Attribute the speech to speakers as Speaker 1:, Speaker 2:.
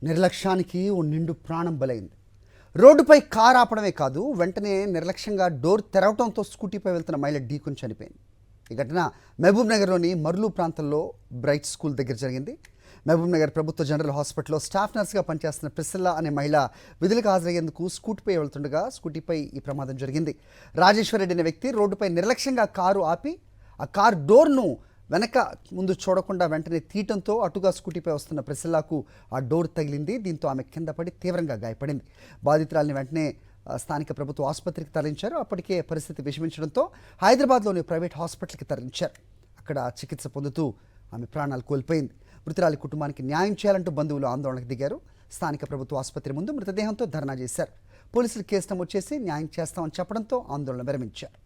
Speaker 1: నిర్లక్ష్యానికి ఓ నిండు ప్రాణం బలైంది. రోడ్డుపై కారు ఆపడమే కాదు, వెంటనే నిర్లక్ష్యంగా డోర్ తెరవడంతో స్కూటీపై వెళ్తున్న మహిళ ఢీకొని చనిపోయింది. ఈ ఘటన మహబూబ్ నగర్లోని మర్లు ప్రాంతంలో బ్రైట్ స్కూల్ దగ్గర జరిగింది. మహబూబ్ నగర్ ప్రభుత్వ జనరల్ హాస్పిటల్లో స్టాఫ్ నర్స్గా పనిచేస్తున్న ప్రిసిల్లా అనే మహిళ విధులకు హాజరయ్యేందుకు స్కూటీపై వెళ్తుండగా స్కూటీపై ఈ ప్రమాదం జరిగింది. రాజేశ్వరరెడ్డి అనే వ్యక్తి రోడ్డుపై నిర్లక్ష్యంగా కారు ఆపి ఆ కారు డోర్ను వెనక ముందు చూడకుండా వెంటనే తీయటంతో అటుగా స్కూటీపై వస్తున్న ప్రిసిల్లాకు ఆ డోర్ తగిలింది. దీంతో ఆమె కింద పడి తీవ్రంగా గాయపడింది. బాధితురాలిని వెంటనే స్థానిక ప్రభుత్వ ఆసుపత్రికి తరలించారు. అప్పటికే పరిస్థితి విషమించడంతో హైదరాబాద్లోని ప్రైవేట్ హాస్పిటల్కి తరలించారు. అక్కడ చికిత్స పొందుతూ ఆమె ప్రాణాలు కోల్పోయింది. మృతురాలి కుటుంబానికి న్యాయం చేయాలంటూ బంధువులు ఆందోళనకు దిగారు. స్థానిక ప్రభుత్వ ఆసుపత్రి ముందు మృతదేహంతో ధర్నా చేశారు. పోలీసులు కేసు నమోదు చేసి న్యాయం చేస్తామని చెప్పడంతో ఆందోళన విరమించారు.